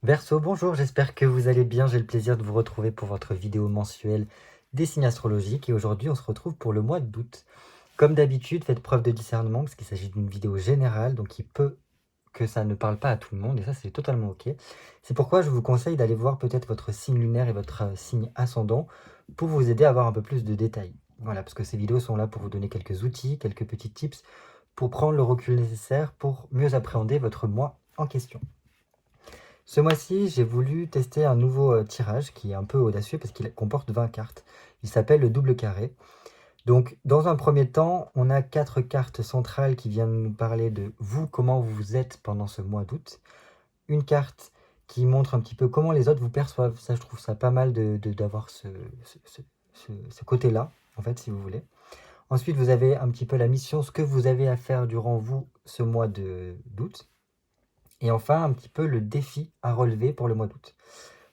Verseau, bonjour, j'espère que vous allez bien. J'ai le plaisir de vous retrouver pour votre vidéo mensuelle des signes astrologiques. Et aujourd'hui, on se retrouve pour le mois d'août. Comme d'habitude, faites preuve de discernement parce qu'il s'agit d'une vidéo générale, donc il peut que ça ne parle pas à tout le monde et ça, c'est totalement OK. C'est pourquoi je vous conseille d'aller voir peut-être votre signe lunaire et votre signe ascendant pour vous aider à avoir un peu plus de détails. Voilà, parce que ces vidéos sont là pour vous donner quelques outils, quelques petits tips pour prendre le recul nécessaire pour mieux appréhender votre mois en question. Ce mois-ci, j'ai voulu tester un nouveau tirage qui est un peu audacieux parce qu'il comporte 20 cartes. Il s'appelle le double carré. Donc, dans un premier temps, on a 4 cartes centrales qui viennent nous parler de vous, comment vous êtes pendant ce mois d'août. Une carte qui montre un petit peu comment les autres vous perçoivent. Ça, je trouve ça pas mal d'avoir ce côté-là, en fait, si vous voulez. Ensuite, vous avez un petit peu la mission, ce que vous avez à faire durant vous ce mois d'août. Et enfin, un petit peu le défi à relever pour le mois d'août.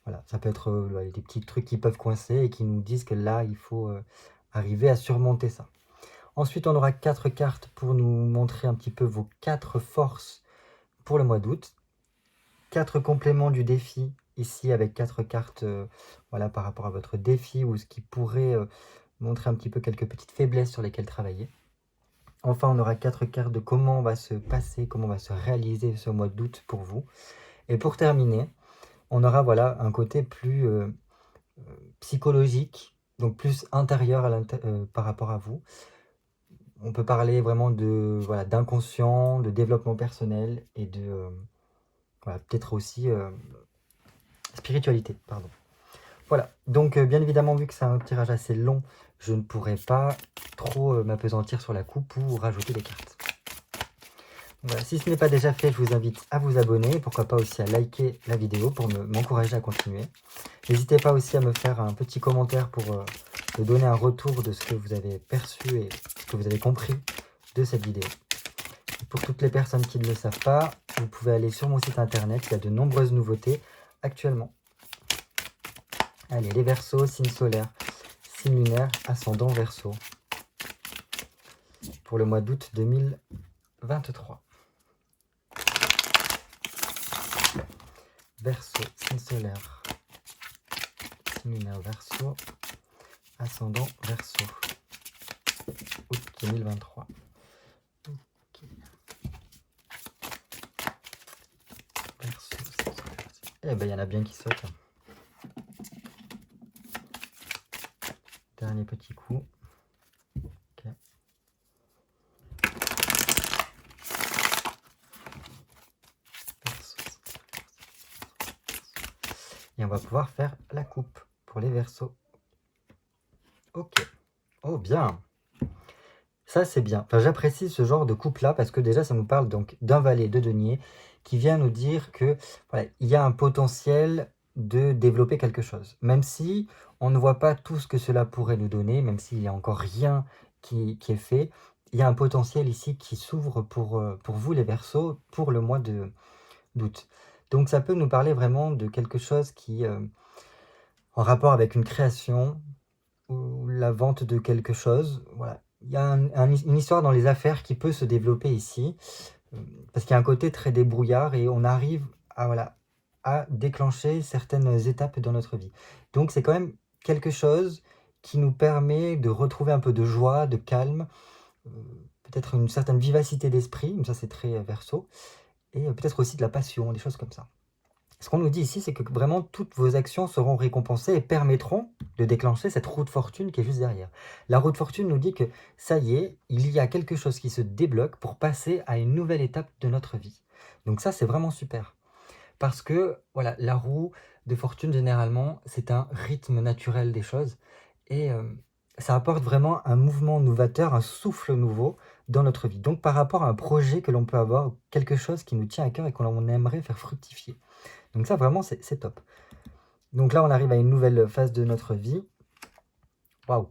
Voilà, ça peut être des petits trucs qui peuvent coincer et qui nous disent que là, il faut arriver à surmonter ça. Ensuite, on aura 4 cartes pour nous montrer un petit peu vos 4 forces pour le mois d'août. 4 compléments du défi, ici avec 4 cartes voilà, par rapport à votre défi ou ce qui pourrait montrer un petit peu quelques petites faiblesses sur lesquelles travailler. Enfin, on aura 4 cartes de comment va se passer, comment va se réaliser ce mois d'août pour vous. Et pour terminer, on aura voilà, un côté plus psychologique, donc plus intérieur par rapport à vous. On peut parler vraiment de voilà, d'inconscient, de développement personnel et de voilà, peut-être aussi spiritualité. Pardon. Voilà, donc bien évidemment, vu que c'est un tirage assez long, je ne pourrai pas trop m'apesantir sur la coupe ou rajouter des cartes. Voilà, si ce n'est pas déjà fait, je vous invite à vous abonner, pourquoi pas aussi à liker la vidéo pour m'encourager à continuer. N'hésitez pas aussi à me faire un petit commentaire pour me donner un retour de ce que vous avez perçu et ce que vous avez compris de cette vidéo. Et pour toutes les personnes qui ne le savent pas, vous pouvez aller sur mon site internet, il y a de nombreuses nouveautés actuellement. Allez, les Verseaux, signe solaire, signe lunaire, ascendant Verseau, pour le mois d'août 2023. Verseau, signe solaire, signe lunaire Verseau, ascendant Verseau, août 2023. Okay. Verseau, signe solaire. Eh ben, il y en a bien qui sautent. Dernier petit coup. Okay. Et on va pouvoir faire la coupe pour les Verseaux. Ok. Oh, bien. Ça, c'est bien. Enfin, j'apprécie ce genre de coupe-là parce que déjà, ça nous parle donc d'un valet de denier qui vient nous dire que voilà, il y a un potentiel de développer quelque chose. Même si on ne voit pas tout ce que cela pourrait nous donner, même s'il n'y a encore rien qui est fait, il y a un potentiel ici qui s'ouvre pour vous, les Verseaux, pour le mois d'août. Donc, ça peut nous parler vraiment de quelque chose qui en rapport avec une création ou la vente de quelque chose. Voilà. Il y a une histoire dans les affaires qui peut se développer ici, parce qu'il y a un côté très débrouillard et on arrive à, voilà, à déclencher certaines étapes dans notre vie. Donc c'est quand même quelque chose qui nous permet de retrouver un peu de joie, de calme, peut-être une certaine vivacité d'esprit, ça c'est très Verseau, et peut-être aussi de la passion, des choses comme ça. Ce qu'on nous dit ici, c'est que vraiment toutes vos actions seront récompensées et permettront de déclencher cette roue de fortune qui est juste derrière. La roue de fortune nous dit que ça y est, il y a quelque chose qui se débloque pour passer à une nouvelle étape de notre vie. Donc ça, c'est vraiment super. Parce que voilà, la roue de fortune, généralement, c'est un rythme naturel des choses. Et ça apporte vraiment un mouvement novateur, un souffle nouveau dans notre vie. Donc par rapport à un projet que l'on peut avoir, quelque chose qui nous tient à cœur et qu'on aimerait faire fructifier. Donc ça, vraiment, c'est top. Donc là, on arrive à une nouvelle phase de notre vie. Waouh!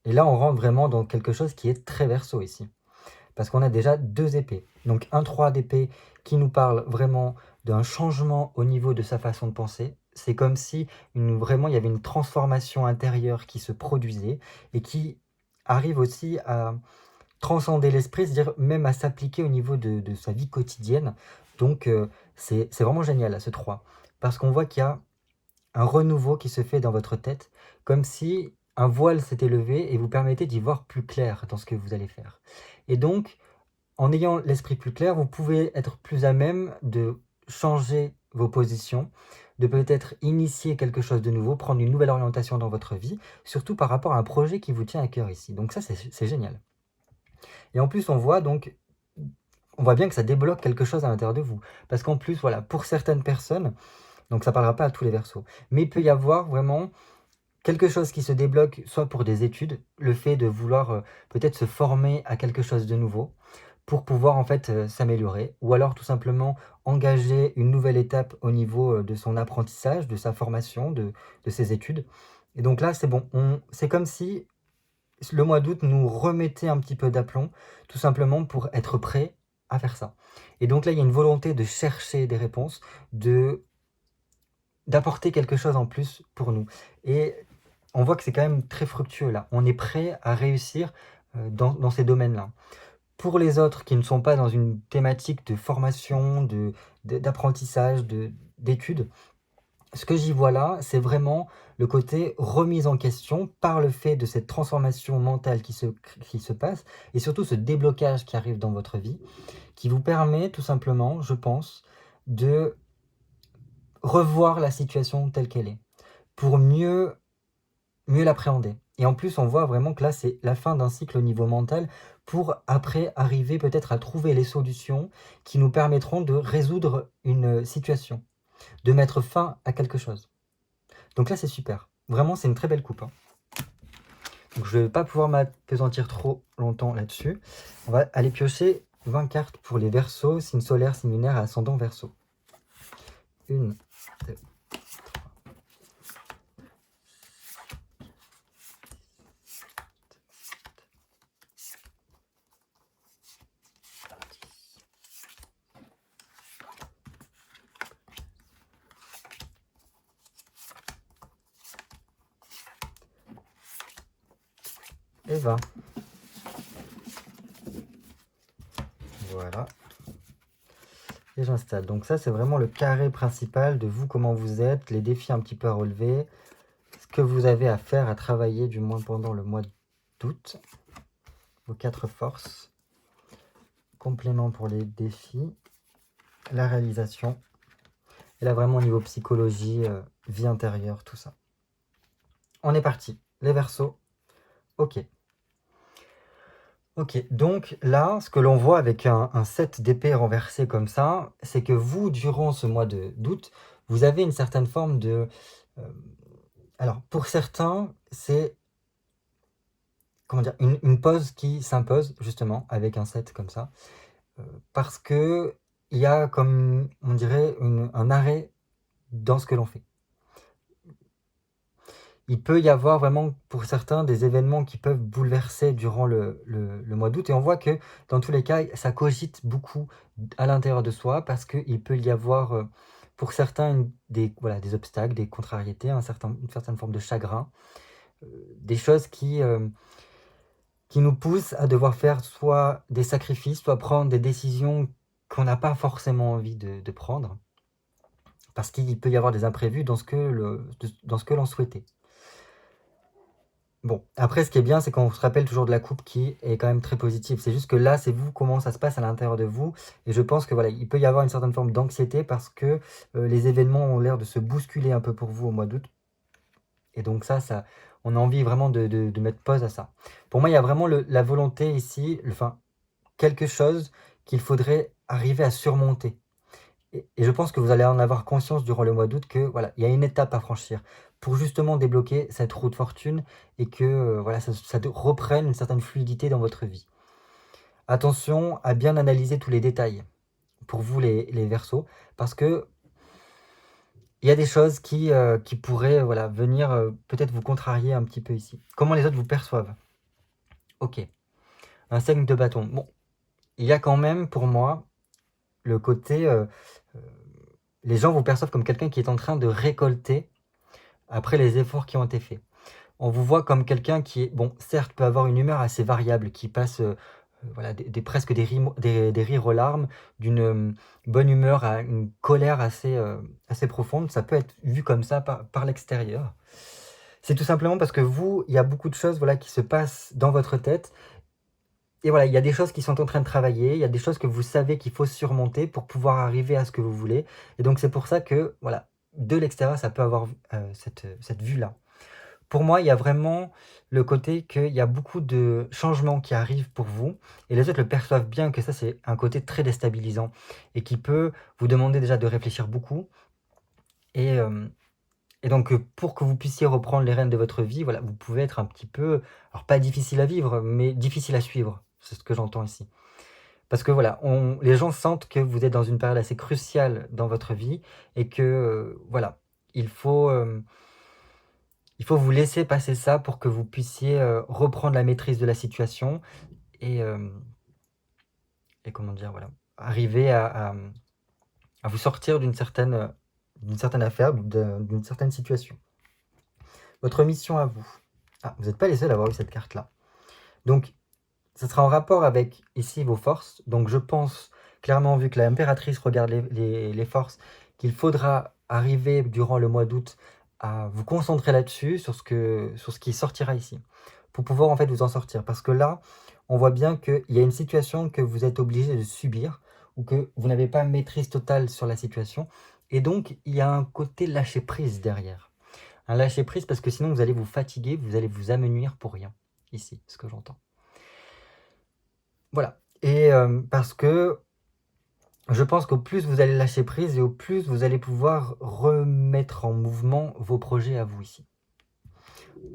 Et là, on rentre vraiment dans quelque chose qui est très Verseau ici. Parce qu'on a déjà 2 épées. Donc un 3 d'épée qui nous parle vraiment d'un changement au niveau de sa façon de penser. C'est comme si vraiment il y avait une transformation intérieure qui se produisait et qui arrive aussi à transcender l'esprit, c'est-à-dire même à s'appliquer au niveau de sa vie quotidienne. Donc c'est vraiment génial, là, ce 3. Parce qu'on voit qu'il y a un renouveau qui se fait dans votre tête, comme si un voile s'était levé et vous permettait d'y voir plus clair dans ce que vous allez faire. Et donc, en ayant l'esprit plus clair, vous pouvez être plus à même de changer vos positions, de peut-être initier quelque chose de nouveau, prendre une nouvelle orientation dans votre vie, surtout par rapport à un projet qui vous tient à cœur ici. Donc ça, c'est génial. Et en plus, on voit bien que ça débloque quelque chose à l'intérieur de vous. Parce qu'en plus, voilà, pour certaines personnes, donc ça ne parlera pas à tous les Verseaux, mais il peut y avoir vraiment quelque chose qui se débloque, soit pour des études, le fait de vouloir peut-être se former à quelque chose de nouveau, pour pouvoir en fait s'améliorer, ou alors tout simplement engager une nouvelle étape au niveau de son apprentissage, de sa formation, de ses études. Et donc là, c'est bon, c'est comme si le mois d'août nous remettait un petit peu d'aplomb, tout simplement pour être prêt à faire ça. Et donc là, il y a une volonté de chercher des réponses, d'apporter quelque chose en plus pour nous. Et on voit que c'est quand même très fructueux là. On est prêt à réussir dans ces domaines-là. Pour les autres qui ne sont pas dans une thématique de formation, d'apprentissage, d'études, ce que j'y vois là, c'est vraiment le côté remise en question par le fait de cette transformation mentale qui se passe, et surtout ce déblocage qui arrive dans votre vie, qui vous permet tout simplement, je pense, de revoir la situation telle qu'elle est, pour mieux l'appréhender. Et en plus, on voit vraiment que là, c'est la fin d'un cycle au niveau mental pour après arriver peut-être à trouver les solutions qui nous permettront de résoudre une situation, de mettre fin à quelque chose. Donc là, c'est super. Vraiment, c'est une très belle coupe, hein. Donc je ne vais pas pouvoir m'appesantir trop longtemps là-dessus. On va aller piocher 20 cartes pour les Verseaux, signe solaire, signe lunaire, ascendant Verseau. 1, 2, et 20. Voilà. Et j'installe. Donc ça, c'est vraiment le carré principal de vous, comment vous êtes, les défis un petit peu à relever, ce que vous avez à faire, à travailler, du moins pendant le mois d'août. Vos 4 forces. Complément pour les défis. La réalisation. Et là, vraiment au niveau psychologie, vie intérieure, tout ça. On est parti. Les Verseaux. Ok. Ok, donc là, ce que l'on voit avec un 7 d'épée renversé comme ça, c'est que vous, durant ce mois d'août, vous avez une certaine forme de... alors, pour certains, c'est comment dire, une pause qui s'impose, justement, avec un 7 comme ça, parce que il y a, comme on dirait, un arrêt dans ce que l'on fait. Il peut y avoir vraiment, pour certains, des événements qui peuvent bouleverser durant le mois d'août. Et on voit que, dans tous les cas, ça cogite beaucoup à l'intérieur de soi, parce qu'il peut y avoir, pour certains, des obstacles, des contrariétés, une certaine forme de chagrin, des choses qui nous poussent à devoir faire soit des sacrifices, soit prendre des décisions qu'on n'a pas forcément envie de prendre, parce qu'il peut y avoir des imprévus dans ce que l'on souhaitait. Bon, après, ce qui est bien, c'est qu'on se rappelle toujours de la coupe qui est quand même très positive. C'est juste que là, c'est vous, comment ça se passe à l'intérieur de vous. Et je pense que voilà, il peut y avoir une certaine forme d'anxiété parce que les événements ont l'air de se bousculer un peu pour vous au mois d'août. Et donc ça, on a envie vraiment de mettre pause à ça. Pour moi, il y a vraiment la volonté ici, quelque chose qu'il faudrait arriver à surmonter. Et je pense que vous allez en avoir conscience durant le mois d'août que voilà, il y a une étape à franchir pour justement débloquer cette roue de fortune et que voilà, ça reprenne une certaine fluidité dans votre vie. Attention à bien analyser tous les détails pour vous les Verseaux, parce que il y a des choses qui pourraient venir peut-être vous contrarier un petit peu ici. Comment les autres vous perçoivent? Ok. Un signe de bâton. Bon, il y a quand même pour moi le côté... les gens vous perçoivent comme quelqu'un qui est en train de récolter après les efforts qui ont été faits. On vous voit comme quelqu'un qui est, bon, certes, peut avoir une humeur assez variable, qui passe voilà, presque des rires aux larmes, d'une bonne humeur à une colère assez profonde. Ça peut être vu comme ça par l'extérieur. C'est tout simplement parce que vous, il y a beaucoup de choses voilà, qui se passent dans votre tête. Et voilà, il y a des choses qui sont en train de travailler, il y a des choses que vous savez qu'il faut surmonter pour pouvoir arriver à ce que vous voulez. Et donc c'est pour ça que, voilà, de l'extérieur, ça peut avoir cette vue-là. Pour moi, il y a vraiment le côté qu'il y a beaucoup de changements qui arrivent pour vous et les autres le perçoivent bien que ça, c'est un côté très déstabilisant et qui peut vous demander déjà de réfléchir beaucoup. Et, donc, pour que vous puissiez reprendre les rênes de votre vie, voilà, vous pouvez être un petit peu, alors pas difficile à vivre, mais difficile à suivre. C'est ce que j'entends ici. Parce que voilà, les gens sentent que vous êtes dans une période assez cruciale dans votre vie et que, voilà, il faut vous laisser passer ça pour que vous puissiez reprendre la maîtrise de la situation et, comment dire, voilà, arriver à vous sortir d'une certaine affaire, d'une certaine situation. Votre mission à vous. Ah, vous n'êtes pas les seuls à avoir eu cette carte-là. Donc, ça sera en rapport avec, ici, vos forces. Donc, je pense, clairement, vu que l'impératrice regarde les forces, qu'il faudra arriver, durant le mois d'août, à vous concentrer là-dessus, sur ce qui sortira ici, pour pouvoir, en fait, vous en sortir. Parce que là, on voit bien qu'il y a une situation que vous êtes obligé de subir, ou que vous n'avez pas maîtrise totale sur la situation. Et donc, il y a un côté lâcher-prise derrière. Un lâcher-prise parce que sinon, vous allez vous fatiguer, vous allez vous amenuire pour rien. Ici, ce que j'entends. Voilà. Et parce que je pense qu'au plus vous allez lâcher prise et au plus vous allez pouvoir remettre en mouvement vos projets à vous ici.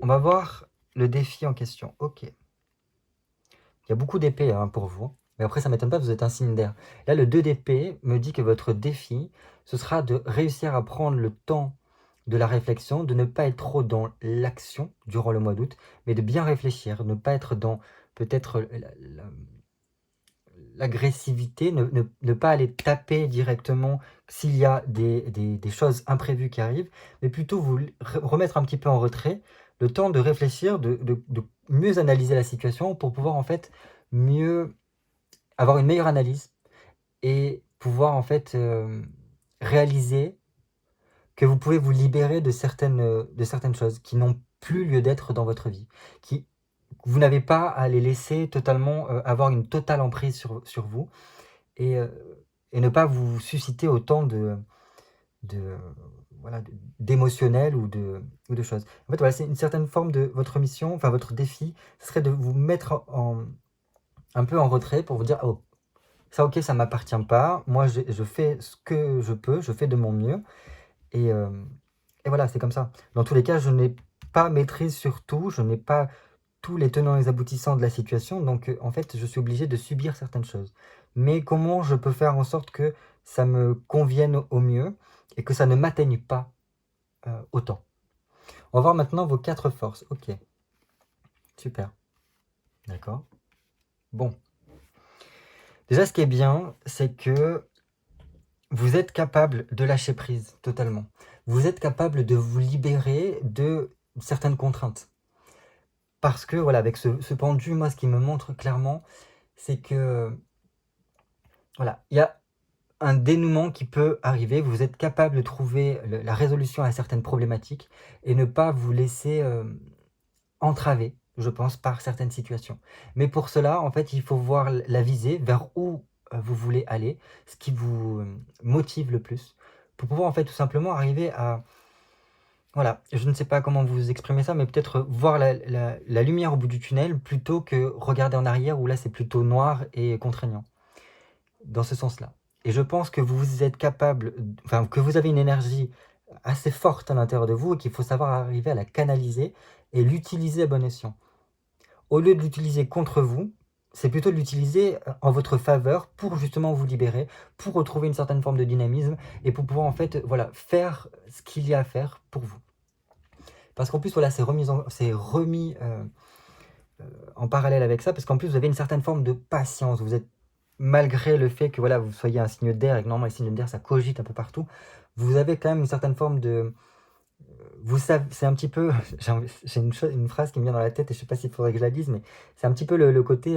On va voir le défi en question. Ok. Il y a beaucoup d'épées pour vous. Mais après, ça ne m'étonne pas, vous êtes un signe d'air. Là, le 2 d'épée me dit que votre défi, ce sera de réussir à prendre le temps de la réflexion, de ne pas être trop dans l'action durant le mois d'août, mais de bien réfléchir, ne pas être dans peut-être l'agressivité, ne pas aller taper directement s'il y a des choses imprévues qui arrivent, mais plutôt vous remettre un petit peu en retrait, le temps de réfléchir, de mieux analyser la situation pour pouvoir en fait mieux avoir une meilleure analyse et pouvoir en fait réaliser que vous pouvez vous libérer de certaines choses qui n'ont plus lieu d'être dans votre vie, qui vous n'avez pas à les laisser totalement avoir une totale emprise sur vous et ne pas vous susciter autant de voilà, d'émotionnel ou de choses. En fait, voilà, c'est une certaine forme de votre mission, enfin votre défi, ce serait de vous mettre un peu en retrait pour vous dire: «Oh, ça OK, ça m'appartient pas. Moi, je fais ce que je peux, je fais de mon mieux» et voilà, c'est comme ça. Dans tous les cas, je n'ai pas maîtrise sur tout, je n'ai pas tous les tenants et les aboutissants de la situation, donc en fait, je suis obligé de subir certaines choses. Mais comment je peux faire en sorte que ça me convienne au mieux et que ça ne m'atteigne pas autant? On va voir maintenant vos 4 forces. Ok, super. D'accord. Bon. Déjà, ce qui est bien, c'est que vous êtes capable de lâcher prise totalement. Vous êtes capable de vous libérer de certaines contraintes. Parce que, voilà, avec ce pendu, moi, ce qui me montre clairement, c'est que, voilà, il y a un dénouement qui peut arriver. Vous êtes capable de trouver la résolution à certaines problématiques et ne pas vous laisser entraver, je pense, par certaines situations. Mais pour cela, en fait, il faut voir la visée, vers où vous voulez aller, ce qui vous motive le plus, pour pouvoir, en fait, tout simplement arriver à... Voilà, je ne sais pas comment vous exprimer ça, mais peut-être voir la lumière au bout du tunnel, plutôt que regarder en arrière, où là, c'est plutôt noir et contraignant. Dans ce sens-là. Et je pense que vous êtes capable, enfin, que vous avez une énergie assez forte à l'intérieur de vous et qu'il faut savoir arriver à la canaliser et l'utiliser à bon escient. Au lieu de l'utiliser contre vous, c'est plutôt de l'utiliser en votre faveur pour justement vous libérer, pour retrouver une certaine forme de dynamisme et pour pouvoir en fait voilà, faire ce qu'il y a à faire pour vous. Parce qu'en plus, voilà, c'est remis en parallèle avec ça, parce qu'en plus, vous avez une certaine forme de patience. Vous êtes, malgré le fait que voilà, vous soyez un signe d'air, et que normalement les signes d'air, ça cogite un peu partout, vous avez quand même une certaine forme vous savez, c'est un petit peu, j'ai une phrase qui me vient dans la tête et je sais pas s'il faudrait que je la dise, mais c'est un petit peu le côté,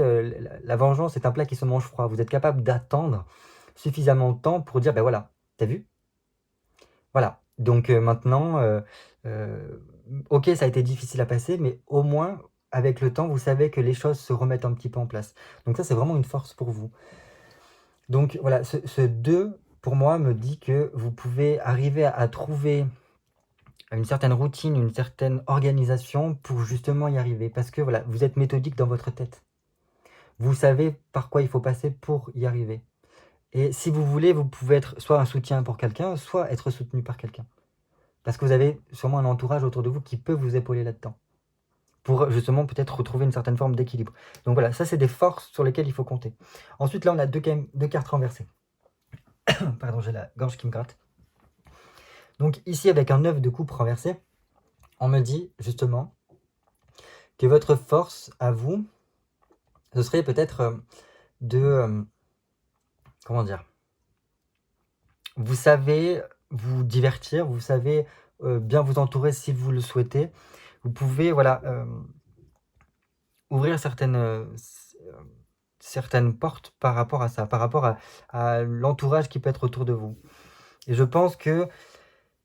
la vengeance est un plat qui se mange froid. Vous êtes capable d'attendre suffisamment de temps pour dire, ben voilà, t'as vu? Voilà. Donc maintenant, ok, ça a été difficile à passer, mais au moins, avec le temps, vous savez que les choses se remettent un petit peu en place. Donc ça, c'est vraiment une force pour vous. Donc voilà, ce 2, pour moi, me dit que vous pouvez arriver à trouver une certaine routine, une certaine organisation pour justement y arriver. Parce que voilà, vous êtes méthodique dans votre tête. Vous savez par quoi il faut passer pour y arriver. Et si vous voulez, vous pouvez être soit un soutien pour quelqu'un, soit être soutenu par quelqu'un. Parce que vous avez sûrement un entourage autour de vous qui peut vous épauler là-dedans. Pour justement peut-être retrouver une certaine forme d'équilibre. Donc voilà, ça c'est des forces sur lesquelles il faut compter. Ensuite là on a deux cartes renversées. Pardon, j'ai la gorge qui me gratte. Donc ici avec un 9 de coupe renversé, on me dit justement que votre force à vous, ce serait peut-être de... comment dire? Vous savez vous divertir, vous savez bien vous entourer si vous le souhaitez. Vous pouvez voilà, ouvrir certaines portes par rapport à ça, par rapport à l'entourage qui peut être autour de vous. Et je pense que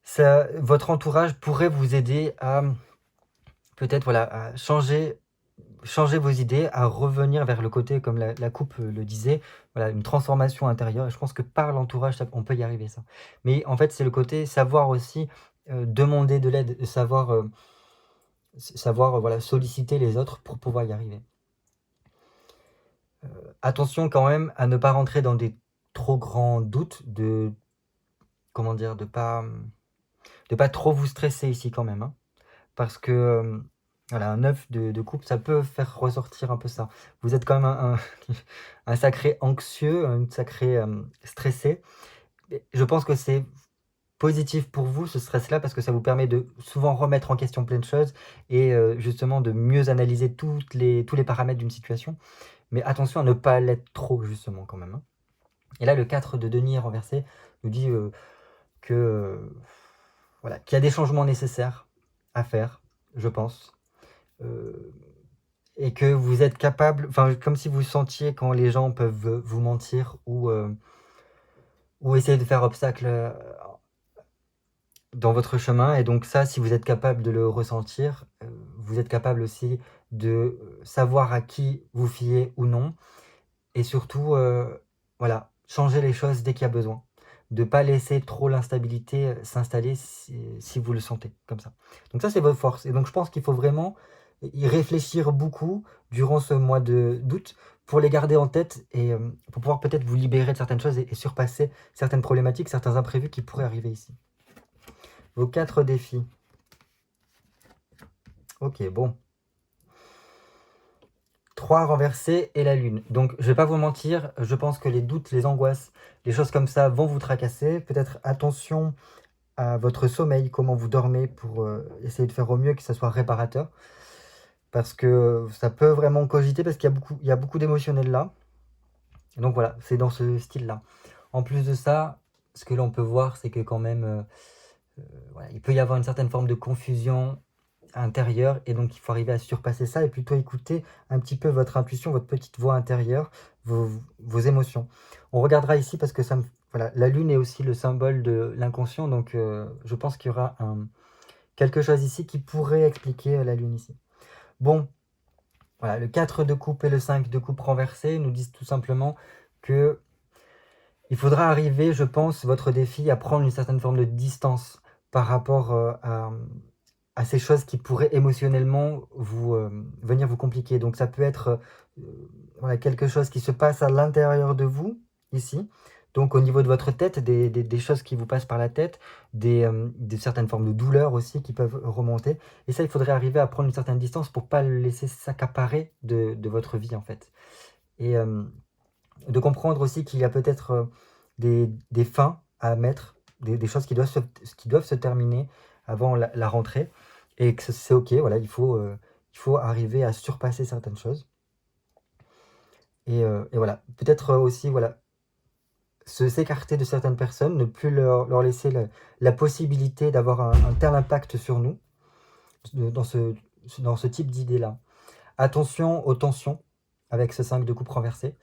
ça, votre entourage pourrait vous aider à peut-être voilà, à changer vos idées, à revenir vers le côté, comme la coupe le disait, voilà, une transformation intérieure. Et je pense que par l'entourage, on peut y arriver ça. Mais en fait, c'est le côté savoir aussi demander de l'aide, savoir voilà, solliciter les autres pour pouvoir y arriver. Attention quand même à ne pas rentrer dans des trop grands doutes, comment dire, de pas trop vous stresser ici quand même, hein. Parce que voilà, un 9 de coupe, ça peut faire ressortir un peu ça. Vous êtes quand même un sacré anxieux, un sacré stressé. Et je pense que c'est positif pour vous ce stress-là parce que ça vous permet de souvent remettre en question plein de choses et justement de mieux analyser tous les paramètres d'une situation. Mais attention à ne pas l'être trop justement quand même, hein. Et là, le 4 de denier renversé nous dit que voilà, qu'il y a des changements nécessaires à faire, je pense. Et que vous êtes capable, enfin comme si vous sentiez quand les gens peuvent vous mentir ou essayer de faire obstacle dans votre chemin. Et donc ça, si vous êtes capable de le ressentir, vous êtes capable aussi de savoir à qui vous fiez ou non. Et surtout, voilà, changer les choses dès qu'il y a besoin. De ne pas laisser trop l'instabilité s'installer si vous le sentez comme ça. Donc ça, c'est votre force. Et donc je pense qu'il faut vraiment y réfléchir beaucoup durant ce mois d'août pour les garder en tête et pour pouvoir peut-être vous libérer de certaines choses et surpasser certaines problématiques, certains imprévus qui pourraient arriver ici. Vos 4 défis. Ok, bon. 3 renversés et la lune. Donc, je vais pas vous mentir, je pense que les doutes, les angoisses, les choses comme ça vont vous tracasser. Peut-être attention à votre sommeil, comment vous dormez pour essayer de faire au mieux que ça soit réparateur. Parce que ça peut vraiment cogiter parce qu'il y a beaucoup d'émotionnel là. Donc voilà, c'est dans ce style-là. En plus de ça, ce que l'on peut voir, c'est que quand même, voilà, il peut y avoir une certaine forme de confusion intérieure et donc il faut arriver à surpasser ça et plutôt écouter un petit peu votre intuition, votre petite voix intérieure, vos émotions. On regardera ici parce que voilà, la lune est aussi le symbole de l'inconscient, donc je pense qu'il y aura quelque chose ici qui pourrait expliquer la lune ici. Bon, voilà, le 4 de coupe et le 5 de coupe renversé nous disent tout simplement que il faudra arriver, je pense, votre défi à prendre une certaine forme de distance par rapport à ces choses qui pourraient émotionnellement venir vous compliquer. Donc ça peut être voilà, quelque chose qui se passe à l'intérieur de vous, ici. Donc au niveau de votre tête, des choses qui vous passent par la tête, des certaines formes de douleurs aussi qui peuvent remonter. Et ça, il faudrait arriver à prendre une certaine distance pour ne pas le laisser s'accaparer de votre vie, en fait. Et de comprendre aussi qu'il y a peut-être des fins à mettre, des choses qui doivent se terminer avant la rentrée. Et que c'est ok, voilà, il faut arriver à surpasser certaines choses. Et voilà, peut-être aussi, voilà, s'écarter de certaines personnes, ne plus leur laisser la possibilité d'avoir un tel impact sur nous, dans ce type d'idée-là. Attention aux tensions avec ce 5 de coupe renversé,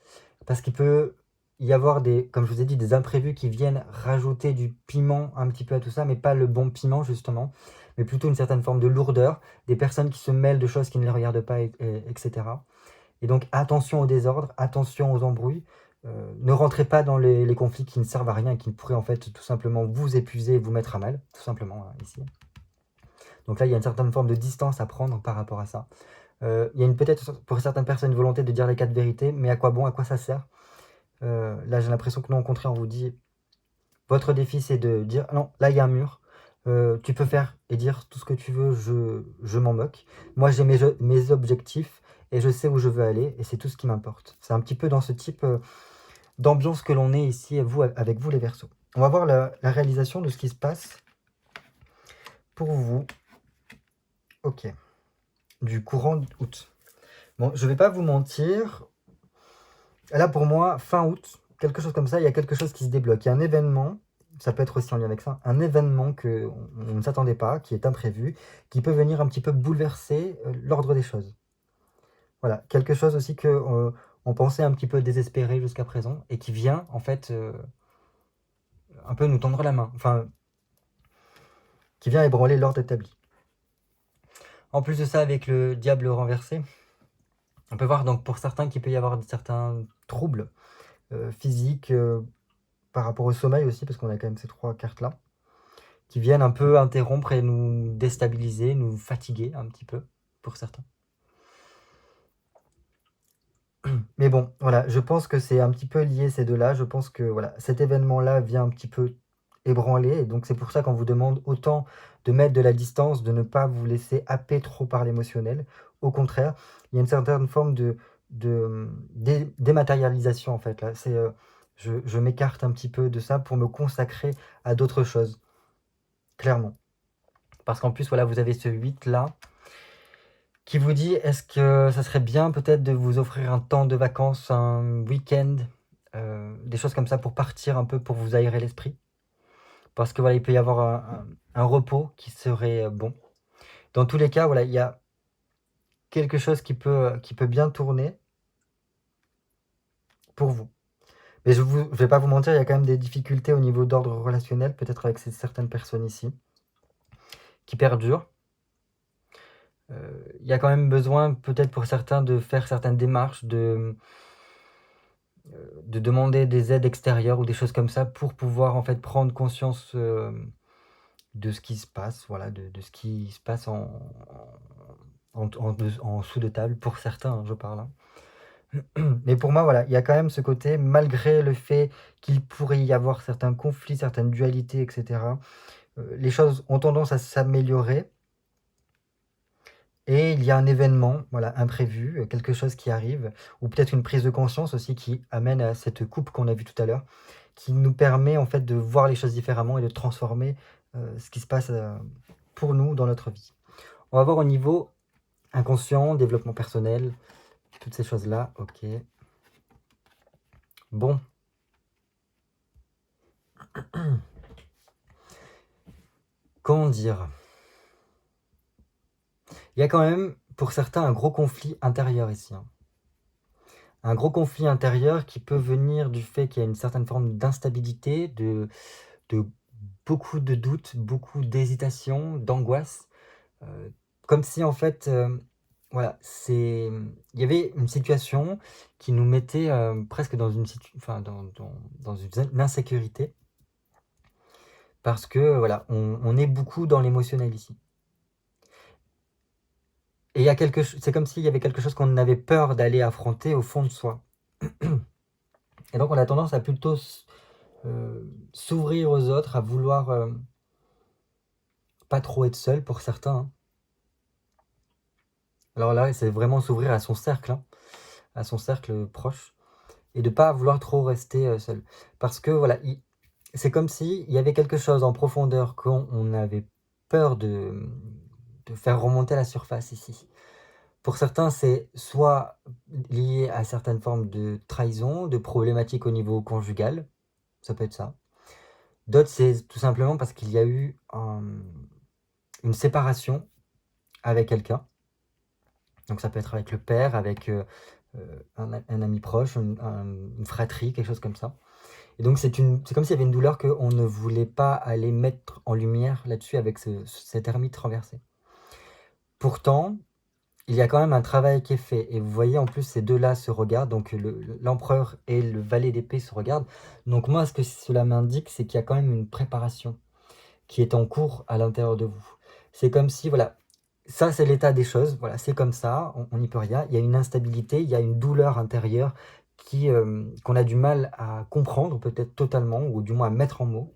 parce qu'il peut y avoir comme je vous ai dit, des imprévus qui viennent rajouter du piment un petit peu à tout ça, mais pas le bon piment justement, mais plutôt une certaine forme de lourdeur, des personnes qui se mêlent de choses qui ne les regardent pas, etc. Et donc attention au désordre, attention aux embrouilles, ne rentrez pas dans les conflits qui ne servent à rien et qui pourraient en fait tout simplement vous épuiser et vous mettre à mal, tout simplement, ici. Donc là, il y a une certaine forme de distance à prendre par rapport à ça. Il y a peut-être pour certaines personnes une volonté de dire les 4 vérités, mais à quoi bon, à quoi ça sert? Là, j'ai l'impression que non, au contraire, on vous dit, votre défi, c'est de dire, non, là, il y a un mur, tu peux faire et dire tout ce que tu veux, je m'en moque. Moi, j'ai mes objectifs et je sais où je veux aller et c'est tout ce qui m'importe. C'est un petit peu dans ce type d'ambiance que l'on est ici, avec vous, les Verseaux. On va voir la réalisation de ce qui se passe pour vous. Ok. Du courant août. Bon, je vais pas vous mentir. Là, pour moi, fin août, quelque chose comme ça, il y a quelque chose qui se débloque. Il y a un événement, ça peut être aussi en lien avec ça, un événement qu'on ne s'attendait pas, qui est imprévu, qui peut venir un petit peu bouleverser l'ordre des choses. Voilà, quelque chose aussi que on pensait un petit peu désespéré jusqu'à présent, et qui vient, en fait, un peu nous tendre la main. Enfin, qui vient ébranler l'ordre établi. En plus de ça, avec le diable renversé, on peut voir donc pour certains qu'il peut y avoir certains troubles physiques, par rapport au sommeil aussi, parce qu'on a quand même ces 3 cartes-là, qui viennent un peu interrompre et nous déstabiliser, nous fatiguer un petit peu, pour certains. Mais bon, voilà, je pense que c'est un petit peu lié ces deux-là. Je pense que voilà, cet événement-là vient un petit peu ébranler, et donc c'est pour ça qu'on vous demande autant de mettre de la distance, de ne pas vous laisser happer trop par l'émotionnel. Au contraire, il y a une certaine forme de dématérialisation en fait. Là, c'est je m'écarte un petit peu de ça pour me consacrer à d'autres choses, clairement. Parce qu'en plus, voilà, vous avez ce 8 là qui vous dit, est-ce que ça serait bien peut-être de vous offrir un temps de vacances, un week-end, des choses comme ça pour partir un peu, pour vous aérer l'esprit. Parce que voilà, il peut y avoir un repos qui serait bon. Dans tous les cas, voilà, il y a quelque chose qui peut bien tourner pour vous. Mais je vais pas vous mentir, il y a quand même des difficultés au niveau d'ordre relationnel, peut-être avec certaines personnes ici, qui perdurent. Il y a quand même besoin, peut-être pour certains, de faire certaines démarches, de demander des aides extérieures ou des choses comme ça pour pouvoir en fait prendre conscience de ce qui se passe, voilà, de ce qui se passe en dessous de table, pour certains, hein, je parle. Hein. Mais pour moi, voilà, il y a quand même ce côté, malgré le fait qu'il pourrait y avoir certains conflits, certaines dualités, etc., les choses ont tendance à s'améliorer. Et il y a un événement, voilà, imprévu, quelque chose qui arrive, ou peut-être une prise de conscience aussi qui amène à cette coupe qu'on a vue tout à l'heure, qui nous permet en fait de voir les choses différemment et de transformer ce qui se passe pour nous dans notre vie. On va voir au niveau inconscient, développement personnel, toutes ces choses-là. Ok. Bon. Comment dire? Il y a quand même, pour certains, un gros conflit intérieur ici. Hein. Un gros conflit intérieur qui peut venir du fait qu'il y a une certaine forme d'instabilité, de beaucoup de doutes, beaucoup d'hésitation, d'angoisse. Comme si en fait, voilà, il y avait une situation qui nous mettait presque dans une dans une insécurité. Parce que voilà, on est beaucoup dans l'émotionnel ici. Et il y a c'est comme s'il y avait quelque chose qu'on avait peur d'aller affronter au fond de soi. Et donc on a tendance à plutôt s'ouvrir aux autres, à vouloir pas trop être seul pour certains. Hein. Alors là, c'est vraiment s'ouvrir à son cercle, hein, à son cercle proche, et de pas vouloir trop rester seul. Parce que voilà, c'est comme s'il y avait quelque chose en profondeur qu'on avait peur de faire remonter à la surface ici. Pour certains, c'est soit lié à certaines formes de trahison, de problématiques au niveau conjugal, ça peut être ça. D'autres, c'est tout simplement parce qu'il y a eu une séparation avec quelqu'un. Donc ça peut être avec le père, avec un ami proche, une fratrie, quelque chose comme ça. Et donc c'est comme s'il y avait une douleur qu'on ne voulait pas aller mettre en lumière là-dessus avec cet ermite renversé. Pourtant, il y a quand même un travail qui est fait. Et vous voyez, en plus, ces deux-là se regardent. Donc l'empereur et le valet d'épée se regardent. Donc moi, ce que cela m'indique, c'est qu'il y a quand même une préparation qui est en cours à l'intérieur de vous. C'est comme si, voilà, ça c'est l'état des choses, voilà, c'est comme ça, on n'y peut rien. Il y a une instabilité, il y a une douleur intérieure qu'on a du mal à comprendre, peut-être totalement, ou du moins à mettre en mots.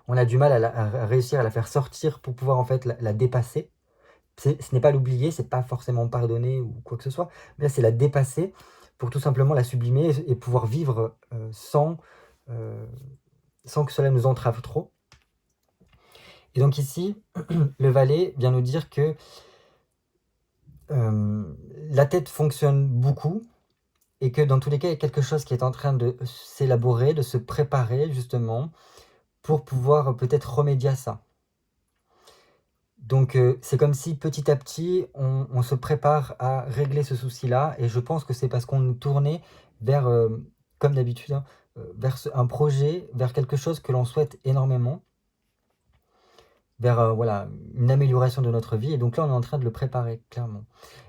On a du mal à réussir à la faire sortir pour pouvoir en fait la dépasser. Ce n'est pas l'oublier, c'est pas forcément pardonner ou quoi que ce soit, mais là c'est la dépasser pour tout simplement la sublimer et pouvoir vivre sans que cela nous entrave trop. Et donc ici, le valet vient nous dire que la tête fonctionne beaucoup et que dans tous les cas, il y a quelque chose qui est en train de s'élaborer, de se préparer justement pour pouvoir peut-être remédier à ça. Donc c'est comme si petit à petit, on se prépare à régler ce souci-là et je pense que c'est parce qu'on nous tournait vers, comme d'habitude, hein, vers un projet, vers quelque chose que l'on souhaite énormément, vers voilà, une amélioration de notre vie. Et donc là, on est en train de le préparer, clairement.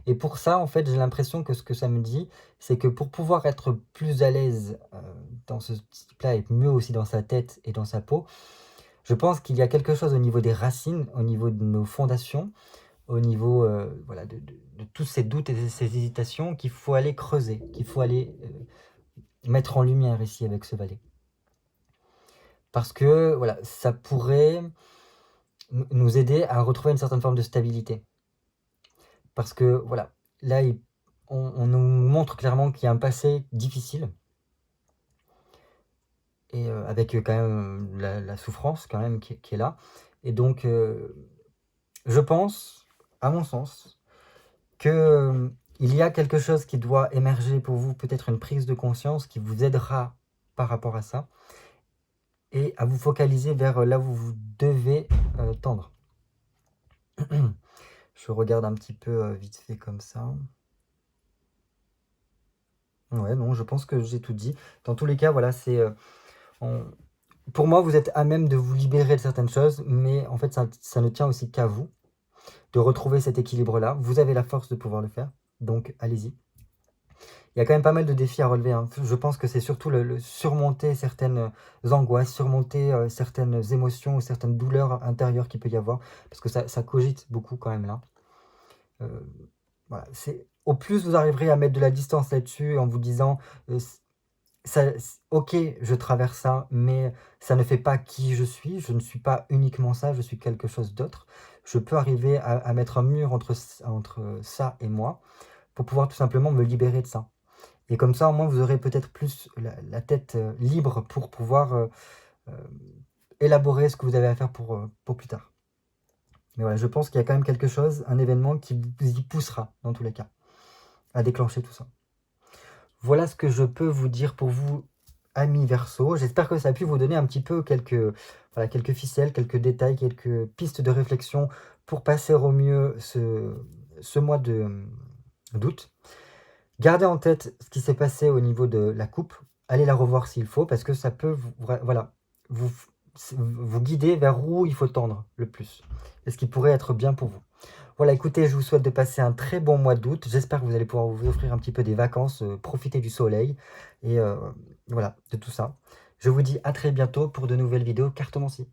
Et pour ça, en fait, j'ai l'impression que ce que ça me dit, c'est que pour pouvoir être plus à l'aise dans ce type-là et mieux aussi dans sa tête et dans sa peau, je pense qu'il y a quelque chose au niveau des racines, au niveau de nos fondations, au niveau voilà, de tous ces doutes et ces hésitations qu'il faut aller creuser, qu'il faut aller mettre en lumière ici avec ce valet. Parce que voilà, ça pourrait nous aider à retrouver une certaine forme de stabilité. Parce que voilà, là, on nous montre clairement qu'il y a un passé difficile, et avec quand même la souffrance quand même qui est là. Et donc, je pense, à mon sens, que il y a quelque chose qui doit émerger pour vous, peut-être une prise de conscience qui vous aidera par rapport à ça, et à vous focaliser vers là où vous devez tendre. Je regarde un petit peu vite fait comme ça. Ouais, non, je pense que j'ai tout dit. Dans tous les cas, voilà, c'est... pour moi, vous êtes à même de vous libérer de certaines choses, mais en fait, ça ne tient aussi qu'à vous de retrouver cet équilibre-là. Vous avez la force de pouvoir le faire, donc allez-y. Il y a quand même pas mal de défis à relever, hein. Je pense que c'est surtout le surmonter certaines angoisses, surmonter certaines émotions ou certaines douleurs intérieures qu'il peut y avoir, parce que ça cogite beaucoup quand même là. Voilà, au plus vous arriverez à mettre de la distance là-dessus en vous disant ok, je traverse ça, mais ça ne fait pas qui je ne suis pas uniquement ça, je suis quelque chose d'autre. Je peux arriver à mettre un mur entre ça et moi pour pouvoir tout simplement me libérer de ça. Et comme ça, au moins, vous aurez peut-être plus la tête libre pour pouvoir élaborer ce que vous avez à faire pour plus tard. Mais voilà, je pense qu'il y a quand même quelque chose, un événement qui vous y poussera, dans tous les cas, à déclencher tout ça. Voilà ce que je peux vous dire pour vous, amis Verseau. J'espère que ça a pu vous donner un petit peu quelques ficelles, quelques détails, quelques pistes de réflexion pour passer au mieux ce mois d'août. Gardez en tête ce qui s'est passé au niveau de la coupe. Allez la revoir s'il faut, parce que ça peut vous guider vers où il faut tendre le plus. Et ce qui pourrait être bien pour vous. Voilà, écoutez, je vous souhaite de passer un très bon mois d'août. J'espère que vous allez pouvoir vous offrir un petit peu des vacances, profiter du soleil, et voilà, de tout ça. Je vous dis à très bientôt pour de nouvelles vidéos cartomancie.